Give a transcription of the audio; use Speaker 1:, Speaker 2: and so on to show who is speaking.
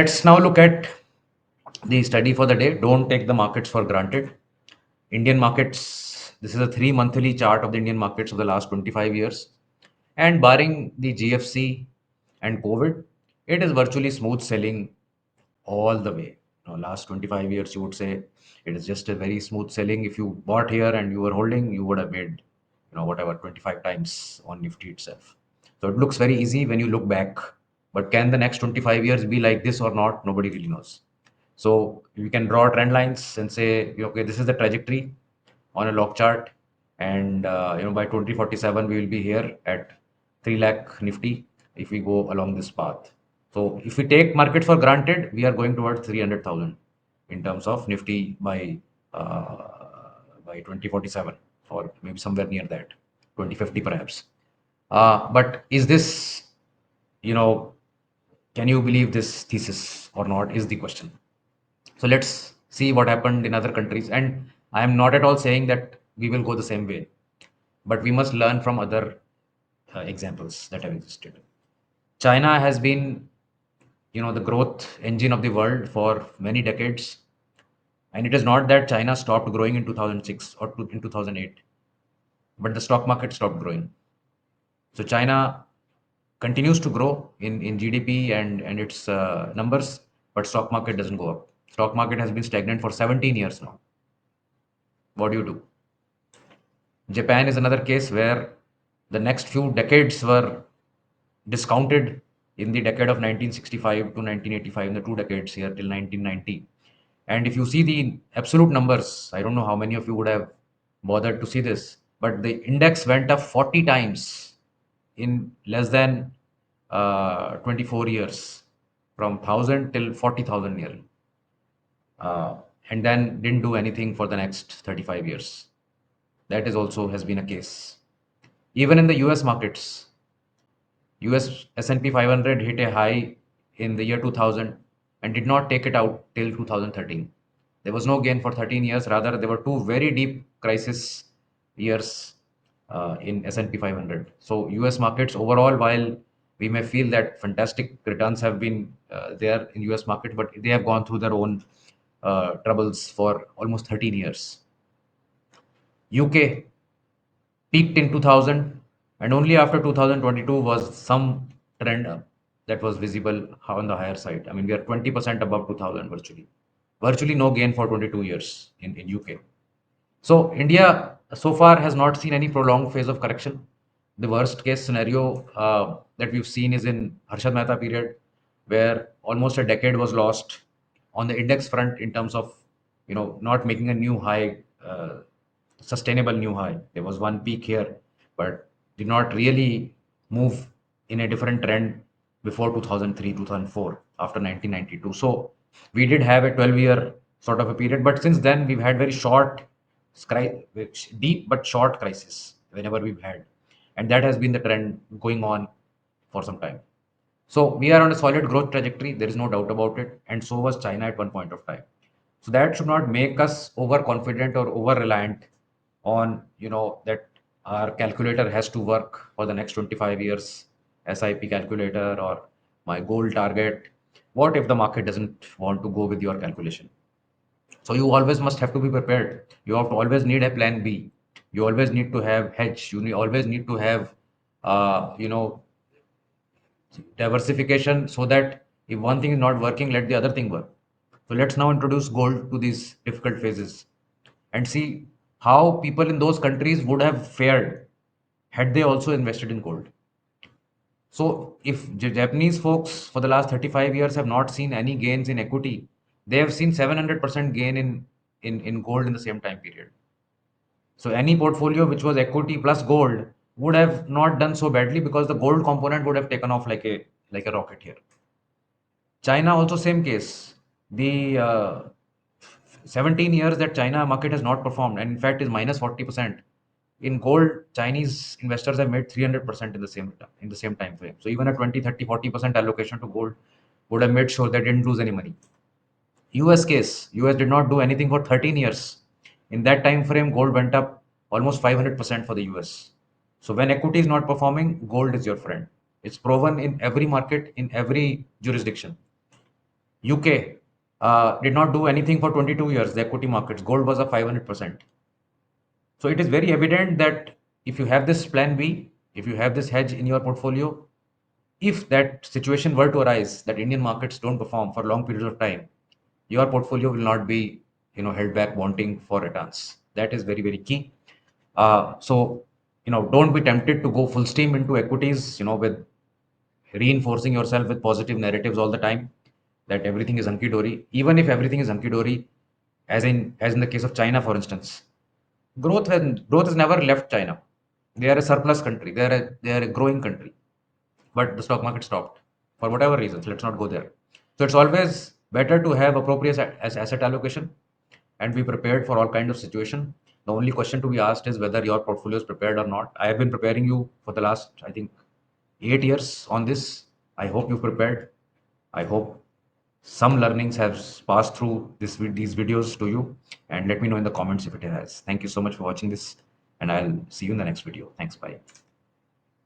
Speaker 1: Let's now look at the study for the day. Don't take the markets for granted. Indian markets, this is a 3 monthly chart of the Indian markets of the last 25 years. And barring the GFC and COVID, it is virtually smooth selling all the way. Last 25 years, you would say it is just a very smooth selling. If you bought here and you were holding, you would have made, whatever, 25 times on Nifty itself. So it looks very easy when you look back. But can the next 25 years be like this or not? Nobody really knows. So we can draw trend lines and say, okay, this is the trajectory on a log chart, and by 2047 we will be here at 3 lakh Nifty if we go along this path. So if we take market for granted, we are going towards 300,000 in terms of Nifty by 2047, or maybe somewhere near that, 2050 perhaps. But is this, you know, can you believe this thesis or not? Is the question. So let's see what happened in other countries. And I am not at all saying that we will go the same way, but we must learn from other examples that have existed. China has been, the growth engine of the world for many decades. And it is not that China stopped growing in 2006 or in 2008, but the stock market stopped growing. So China continues to grow in GDP and its numbers, but stock market doesn't go up. Stock market has been stagnant for 17 years now. What do you do? Japan is another case where the next few decades were discounted in the decade of 1965 to 1985, in the 2 decades here till 1990. And if you see the absolute numbers, I don't know how many of you would have bothered to see this, but the index went up 40 times in less than 24 years, from 1,000 till 40,000 nearly, uh, and then didn't do anything for the next 35 years. That is also has been a case. Even in the US markets, US S&P 500 hit a high in the year 2000 and did not take it out till 2013. There was no gain for 13 years. Rather, there were two very deep crisis years in S&P 500. So US markets overall, while we may feel that fantastic returns have been there in US market, but they have gone through their own troubles for almost 13 years. UK peaked in 2000, and only after 2022 was some trend that was visible on the higher side. I mean, we are 20% above 2000 virtually. Virtually no gain for 22 years in UK. So India so far has not seen any prolonged phase of correction. The worst case scenario that we've seen is in Harshad Mehta period, where almost a decade was lost on the index front in terms of not making a new high, sustainable new high. There was one peak here, but did not really move in a different trend before 2003, 2004, after 1992. So we did have a 12-year sort of a period, but since then we've had very short, deep but short crisis whenever we've had, and that has been the trend going on for some time. So we are on a solid growth trajectory. There is no doubt about it, and so was China at one point of time. So that should not make us overconfident or over reliant on that our calculator has to work for the next 25 years, SIP calculator or my goal target. What if the market doesn't want to go with your calculation? So you always must have to be prepared. You have to always need a plan B. You always need to have hedge. Always need to have uh, you know diversification, so that if one thing is not working, let the other thing work. So let's now introduce gold to these difficult phases and see how people in those countries would have fared had they also invested in gold. So if Japanese folks for the last 35 years have not seen any gains in equity, they have seen 700% gain in gold in the same time period. So any portfolio which was equity plus gold would have not done so badly, because the gold component would have taken off like a rocket here. China also same case. The 17 years that China market has not performed, and in fact is minus 40%. In gold, Chinese investors have made 300% in the same time frame. So even a 20, 30, 40% allocation to gold would have made sure they didn't lose any money. US case, US did not do anything for 13 years. In that time frame, gold went up almost 500% for the US. So when equity is not performing, gold is your friend. It's proven in every market, in every jurisdiction. UK did not do anything for 22 years. The equity markets, gold was up 500%. So it is very evident that if you have this plan B, if you have this hedge in your portfolio, if that situation were to arise that Indian markets don't perform for long periods of time, your portfolio will not be, held back wanting for returns. That is very, very key. So, don't be tempted to go full steam into equities, with reinforcing yourself with positive narratives all the time that everything is hunky dory. Even if everything is hunky dory, as in the case of China, for instance, growth has never left China. They are a surplus country. They are a growing country, but the stock market stopped for whatever reasons. Let's not go there. So it's always better to have appropriate as asset allocation and be prepared for all kind of situation. The only question to be asked is whether your portfolio is prepared or not. I have been preparing you for the last, I think, 8 years on this. I hope you've prepared. I hope some learnings have passed through these videos to you, and let me know in the comments if it has. Thank you so much for watching this, and I'll see you in the next video. Thanks. Bye.